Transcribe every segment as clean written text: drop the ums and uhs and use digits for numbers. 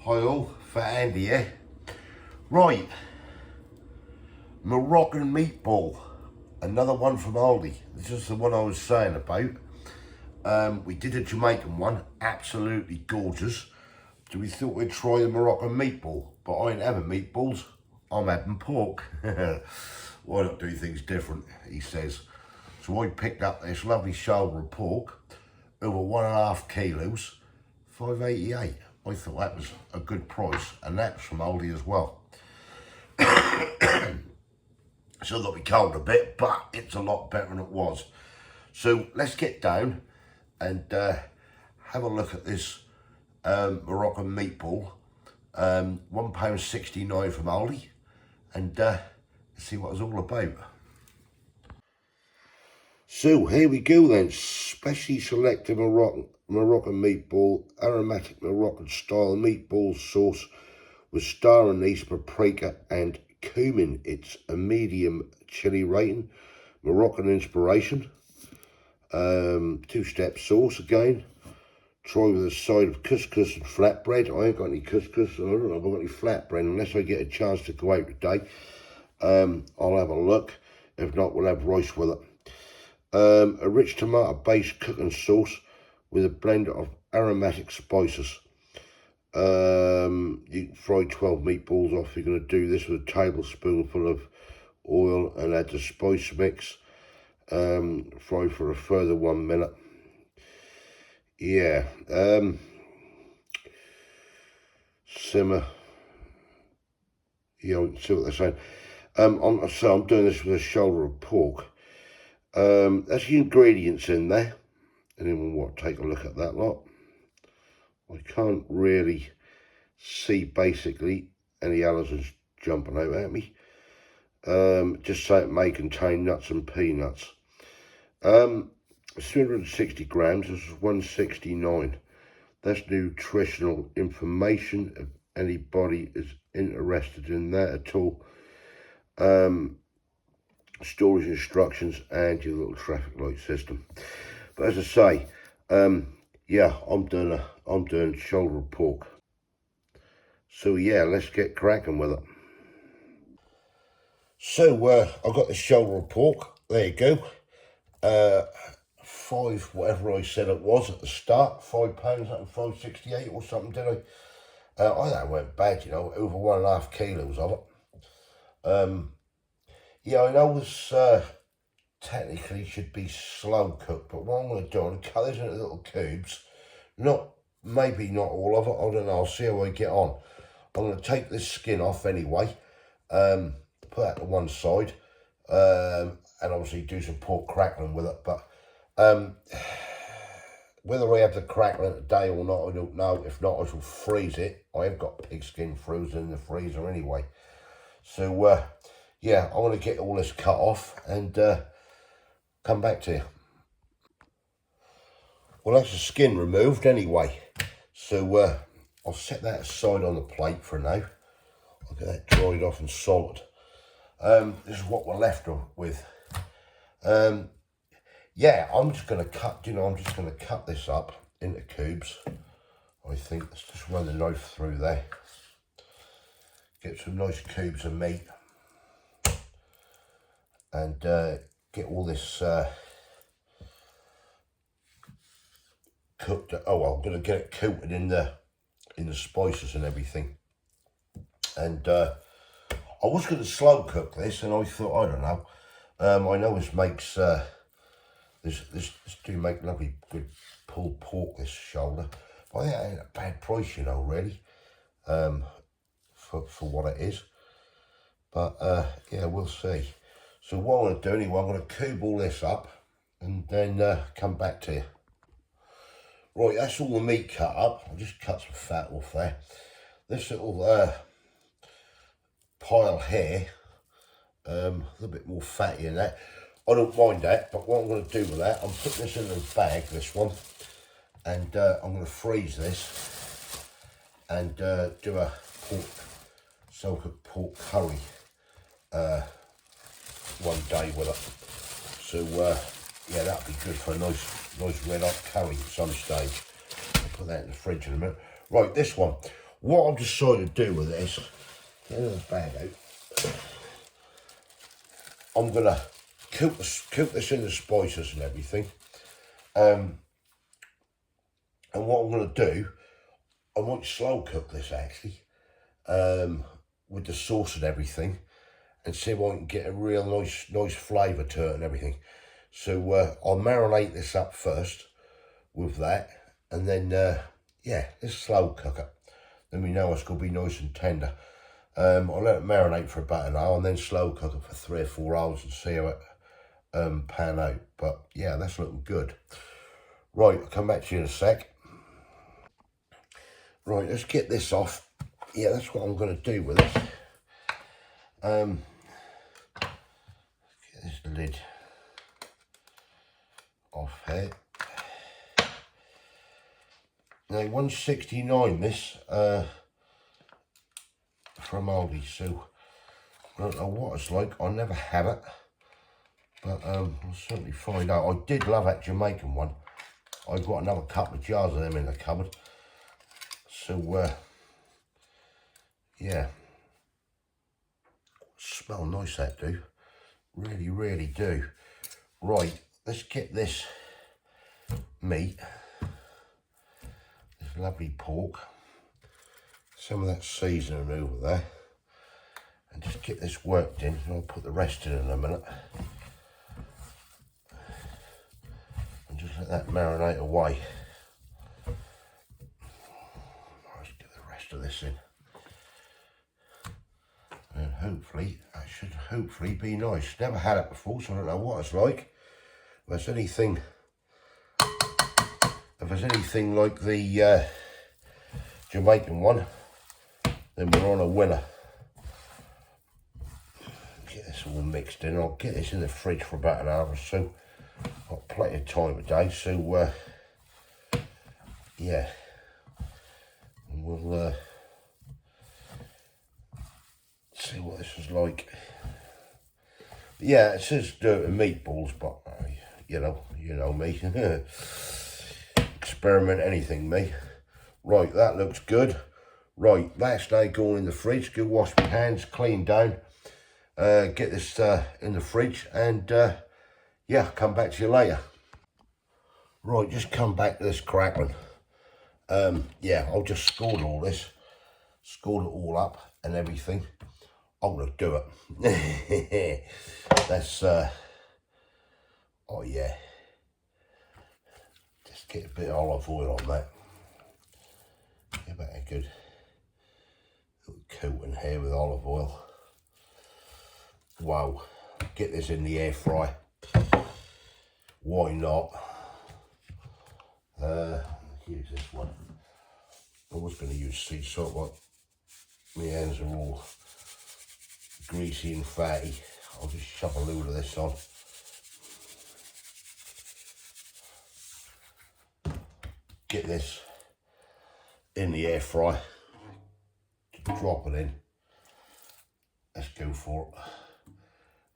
Hi all, Fat Andy here. Right, Moroccan meatball, another one from Aldi. This is the one I was saying about. We did a Jamaican one, absolutely gorgeous. So we thought we'd try the Moroccan meatball, but I ain't having meatballs, I'm having pork. Why not do things different, he says. So I picked up this lovely shoulder of pork, over 1.5 kilos, $5.88. I thought that was a good price, and that's from Aldi as well. So that'll be cold a bit, but it's a lot better than it was. So let's get down and have a look at this Moroccan meatball. £1.69 from Aldi, and see what it's all about. So here we go then, specially selected Moroccan meatball, aromatic Moroccan style meatball sauce with star anise, paprika and cumin. It's a medium chili rating, Moroccan inspiration. 2-step sauce again. Try with a side of couscous and flatbread. I ain't got any couscous, so I don't know if I've got any flatbread unless I get a chance to go out today. I'll have a look. If not, we'll have rice with it. A rich tomato-based cooking sauce with a blend of aromatic spices. You can fry 12 meatballs off. You're going to do this with a tablespoonful of oil and add the spice mix. Fry for a further 1 minute. Yeah. Simmer. Yeah, we can see what they're saying. So I'm doing this with a shoulder of pork. That's the ingredients in there. Anyone want to take a look at that lot? I can't really see basically any allergens jumping out at me. Just say it may contain nuts and peanuts. It's 360 grams, this is 169. That's nutritional information if anybody is interested in that at all. Storage instructions and your little traffic light system. But as I say, yeah, I'm doing shoulder of pork. So yeah, let's get cracking with it. So I've got the shoulder of pork. There you go. 5 whatever I said it was at the start. £5, £5.68 or something, did I? I think it went bad, you know, over 1.5 kilos of it. Yeah, I know this technically should be slow cooked, but what I'm going to do, I'm going to cut this into little cubes. Maybe not all of it, I don't know, I'll see how I get on. I'm going to take this skin off anyway, put that to one side, and obviously do some pork crackling with it, but whether I have the crackling today or not, I don't know. If not, I shall freeze it. I have got pig skin frozen in the freezer anyway. So, yeah, I'm going to get all this cut off and come back to you. Well, that's the skin removed anyway. So I'll set that aside on the plate for now. I'll get that dried off and salted. This is what we're left with. Yeah, I'm just going to cut, I'm just going to cut this up into cubes. I think let's just run the knife through there. Get some nice cubes of meat. And get all this cooked. Oh well, I'm going to get it coated in the spices and everything. And I was going to slow cook this, and I thought, I don't know. I know this makes this do make lovely good pulled pork, this shoulder. But I think it ain't a bad price, you know, really, for what it is. But yeah, we'll see. So what I'm going to do anyway, I'm going to cube all this up and then come back to you. Right, that's all the meat cut up. I'll just cut some fat off there. This little pile here, a little bit more fatty in that. I don't mind that, but what I'm going to do with that, I'm putting this in a bag, this one, and I'm going to freeze this and do a so-called pork curry one day with it. So yeah, that'd be good for a nice red hot curry at some stage. I'll put that in the fridge in a minute. Right, this one. what I've decided to do with this, get the bag out, I'm going to cook this in the spices and everything. And what I'm going to do, I might slow cook this actually, with the sauce and everything, and see if I can get a real nice flavour to it and everything. So I'll marinate this up first with that, and then yeah, let's slow cook it. Then we know it's going to be nice and tender. I'll let it marinate for about an hour and then slow cook it for 3 or 4 hours and see how it pan out. But yeah, that's looking good. Right, I'll come back to you in a sec. Right, let's get this off. Yeah, that's what I'm going to do with it. Get this lid off here. Now, 169 this from Aldi, so I don't know what it's like. I never have it, but I'll certainly find out. I did love that Jamaican one. I've got another couple of jars of them in the cupboard. So yeah, smell nice that do. Really do. Right, let's get this meat, this lovely pork, some of that seasoning over there, and just get this worked in, and I'll put the rest in a minute. And just let that marinate away. Let's get the rest of this in. And hopefully, that should hopefully be nice. Never had it before, so I don't know what it's like. If there's anything like the Jamaican one, then we're on a winner. Get this all mixed in. I'll get this in the fridge for about an hour or so. Got plenty of time today, so yeah, and we'll see what this is like. Yeah, it says dirty meatballs, but you know me. Experiment anything, me. Right, that looks good. Right, that's now going in the fridge. Go wash my hands, clean down, get this in the fridge, and yeah, come back to you later. Right, just come back to this crackling. Yeah, I'll just scored all this, scored it all up and everything. I'm gonna do it. That's oh yeah. Just get a bit of olive oil on that. Give it a good little coat in here with olive oil. Wow. Get this in the air fry. Why not? Use this one. I was going to use sea salt, but my hands are all greasy and fatty. I'll just shove a load of this on. Get this in the air fry. Drop it in. Let's go for it.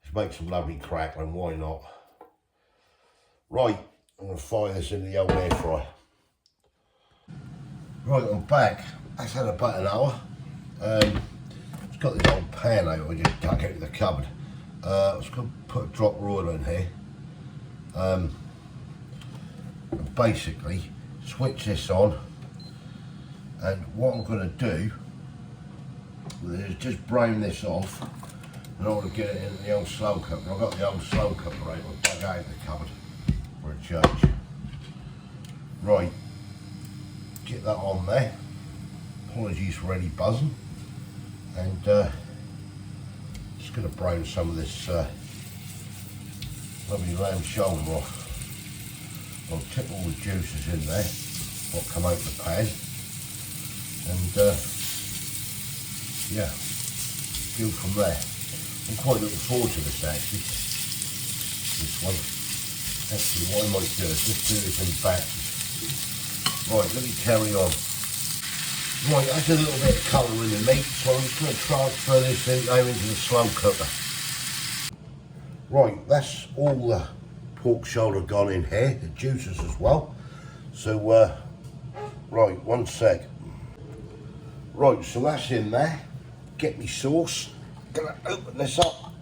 Let's make some lovely crackling, why not? Right, I'm going to fry this in the old air fry. Right, I'm back. That's had about an hour. It's got this old pan out, I just dug out of the cupboard. I was going to put a drop of oil in here. And basically, switch this on. And what I'm going to do is just brown this off. And I want to get it in the old slow cooker. I've got the old slow cooker right, I'll dug out of the cupboard for a change. Right, get that on there. Apologies for any buzzing. And just going to brown some of this lovely lamb shoulder off. I'll tip all the juices in there, what come out the pan. And yeah, go from there. I'm quite looking forward to this actually. This one. Actually, what I might do is just do this in batches. Right, let me carry on. Right, that's a little bit of colour in the meat, so I'm just going to transfer this in now into the slow cooker. Right, that's all the pork shoulder gone in here, the juices as well. So, right, one sec. Right, so that's in there. Get me sauce. Gonna open this up.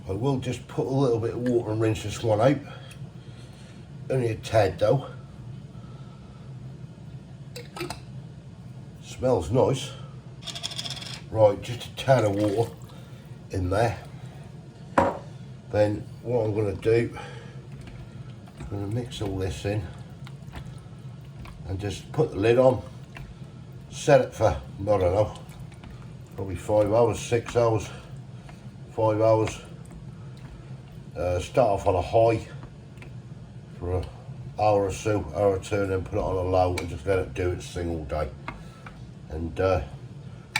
I will just put a little bit of water and rinse this one out. Only a tad though. Smells nice. Right, just a tad of water in there. Then what I'm going to do, I'm going to mix all this in and just put the lid on, set it for, I don't know, probably 5 hours, 6 hours, 5 hours. Start off on a high for an hour or so, hour or two, and then put it on a low and just let it do its thing all day. And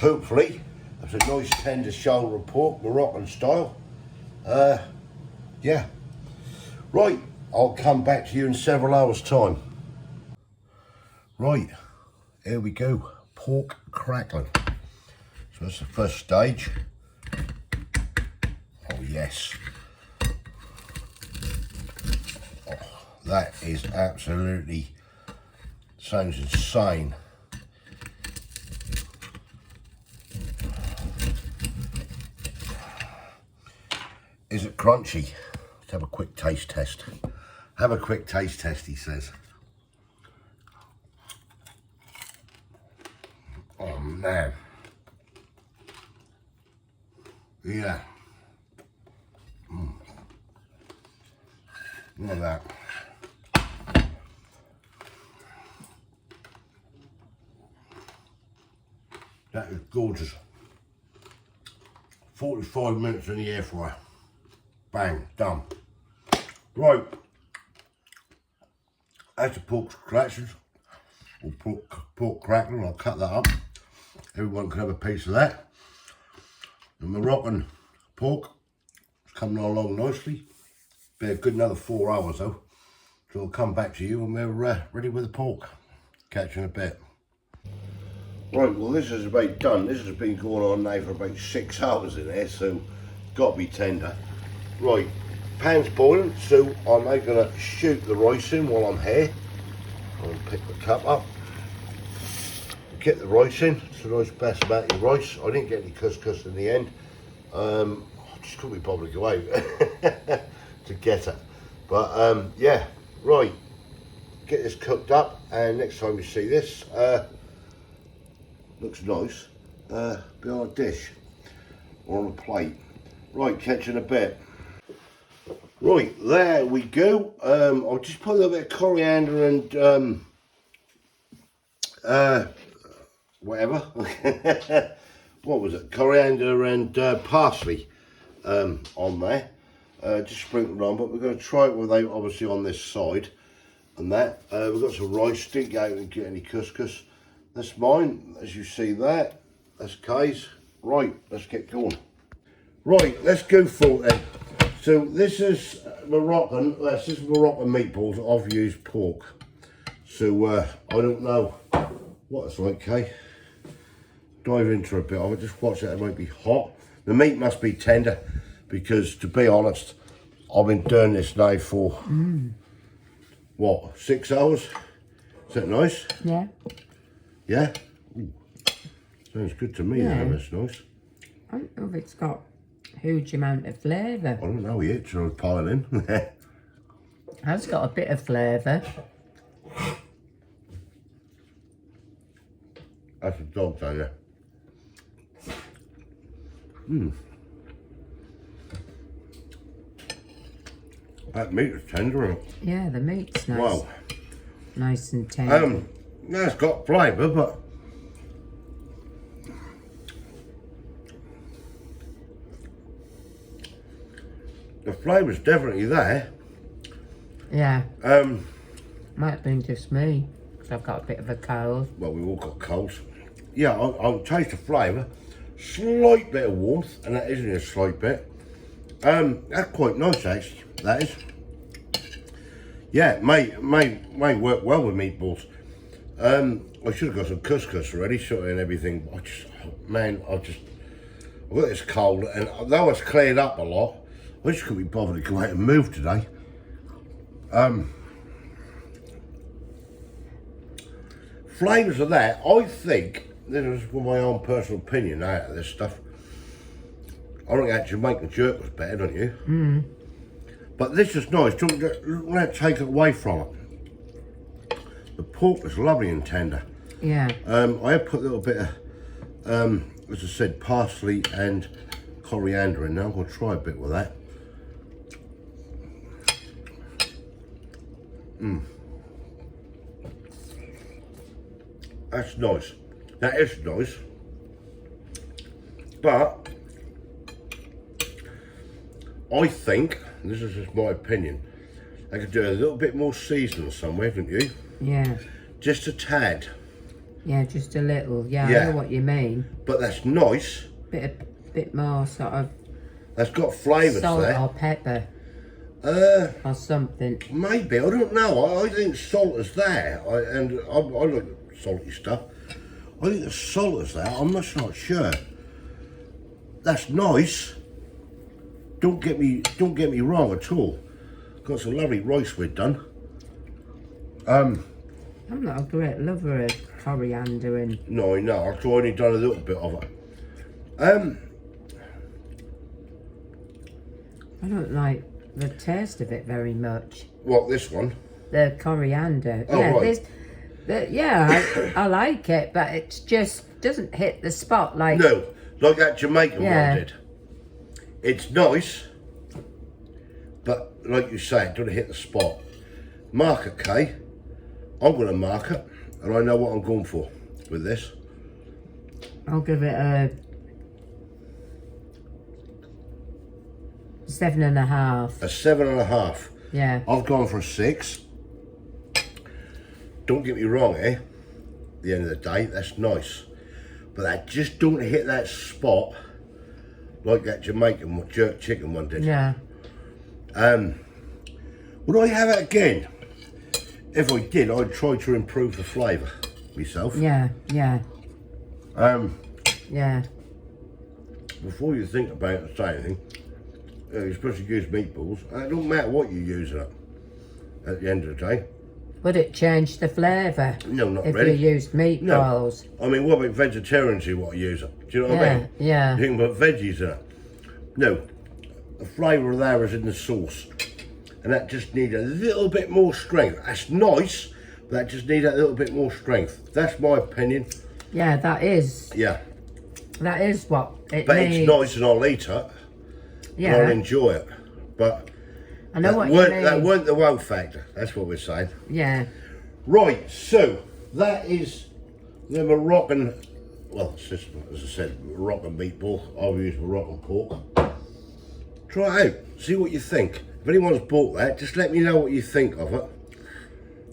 hopefully that's a nice tender shoulder of pork, Moroccan style. Yeah. Right, I'll come back to you in several hours' time. Right, here we go, pork crackling. So that's the first stage. Oh yes. Oh, that is absolutely, sounds insane. Is it crunchy? Let's have a quick taste test. Have a quick taste test, he says. Oh man. Yeah. Look at that. That is gorgeous. 45 minutes in the air fryer. Bang, done. Right, that's the pork scratches, or pork crackling. I'll cut that up. Everyone can have a piece of that. The Moroccan pork is coming along nicely. Be a good another 4 hours though. So I'll come back to you when we're ready with the pork. Catch you in a bit. Right, well this is about done. This has been going on now for about 6 hours in there, so got to be tender. Right, pan's boiling, so I'm now going to shoot the rice in while I'm here. I'm going to pick the cup up, get the rice in. It's a nice basmati rice. I didn't get any couscous in the end. I just couldn't be bothered to go out to get it. But yeah, right, get this cooked up, and next time you see this, looks nice, be on a dish or on a plate. Right, catch you in a bit. Right, there we go. I'll just put a little bit of coriander and whatever. What was it? Coriander and parsley on there. Just sprinkled on, but we're going to try it without, obviously, on this side and that. We've got some rice, didn't go out and get any couscous. That's mine, as you see that. That's Kay's. Right, let's get going. Right, let's go for it then. So this is Moroccan, this is Moroccan meatballs. I've used pork. So I don't know what it's like, Kay. Dive into a bit of it, just watch it, it might be hot. The meat must be tender because, to be honest, I've been doing this now for, what, 6 hours? Is that nice? Yeah. Yeah? Ooh. Sounds good to me, yeah. That's nice. I don't know if it's got a huge amount of flavour. I don't know yet, so I'll pile in. It has got a bit of flavour. That's a dog, tell you. That meat is tender, isn't it? Yeah, the meat's nice. Wow. Nice and tender. Yeah, it's got flavour, but the flavour's definitely there. Yeah. Might have been just me, because I've got a bit of a cold. Well, we've all got colds. Yeah, I'll taste the flavour. Slight bit of warmth, and that isn't a slight bit. That's quite nice, actually. That is. Yeah, it may work well with meatballs. I should have got some couscous already, shot and everything. I've got this cold, and though it's cleared up a lot, I just couldn't be bothered to go out and move today. flavours of that, I think, this is my own personal opinion out of this stuff. I think that Jamaican jerk was better, don't you? Mm. But this is nice. Don't let take it away from it. The pork is lovely and tender. Yeah. I have put a little bit of, as I said, parsley and coriander in there. I'm going to try a bit with that. That's nice. That is nice. But I think, and this is just my opinion, I could do a little bit more seasoning somewhere, couldn't you? Yeah. Just a tad. Yeah, just a little. Yeah, Yeah. I know what you mean. But that's nice. Bit more sort of That's got flavours salt there. or pepper or something. Maybe, I don't know. I think salt is there. I like salty stuff. I think the salt is there. I'm just not sure. That's nice. Don't get me wrong at all. Got some lovely rice we've done. I'm not a great lover of coriander and No, I know. I've only done a little bit of it. I don't like the taste of it very much. What, this one? The coriander. Oh, yeah, right. I like it, but it just doesn't hit the spot like. No, like that Jamaican Yeah. one did. It's nice, but like you say, it doesn't hit the spot. Mark it, Kay. I'm going to mark it, and I know what I'm going for with this. I'll give it a 7.5. A 7.5. Yeah. I've gone for a 6. Don't get me wrong, eh? At the end of the day, that's nice. But that just don't hit that spot like that Jamaican jerk chicken one did. Yeah. Would I have it again? If I did, I'd try to improve the flavour myself. Yeah. Yeah. Yeah. Before you think about saying anything, you're supposed to use meatballs. It don't matter what you use it at the end of the day. Would it change the flavour? No, not if really. you used meatballs? I mean, what about vegetarians who want to use it? Do you know what I mean? Yeah. You can put veggies in it. No, the flavour there is in the sauce. And that just needs a little bit more strength. That's nice, but that just needs a little bit more strength. That's my opinion. Yeah, that is. Yeah. That is what it But needs. it's nice and I'll eat it. Yeah. And I'll enjoy it. But I know what you mean. that weren't the wow factor. That's what we're saying. Yeah. Right, so that is the Moroccan, well, it's just, as I said, Moroccan meatball. I've used Moroccan pork. Try it out, see what you think. If anyone's bought that, just let me know what you think of it.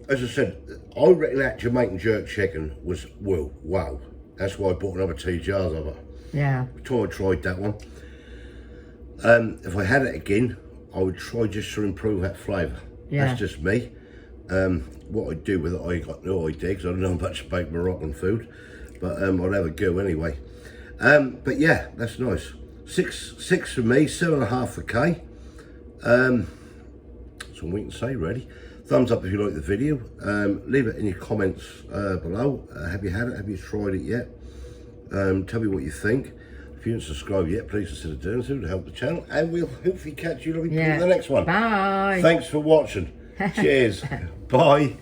As I said, I reckon that Jamaican jerk chicken was, well, wow. That's why I bought another 2 jars of it. Yeah. Every time I tried that one. If I had it again, I would try just to improve that flavour. Yeah. That's just me. What I'd do with it, I ain't got no idea, because I don't know much about Moroccan food. But I'd have a go anyway. But yeah, that's nice. Six for me, 7.5 for Kay. That's all we can say really. Thumbs up if you like the video. Leave it in your comments below. Have you had it? Have you tried it yet? Tell me what you think. If you haven't subscribed yet, please consider doing so to help the channel. And we'll hopefully catch you in the next one. Bye. Thanks for watching. Cheers. Bye.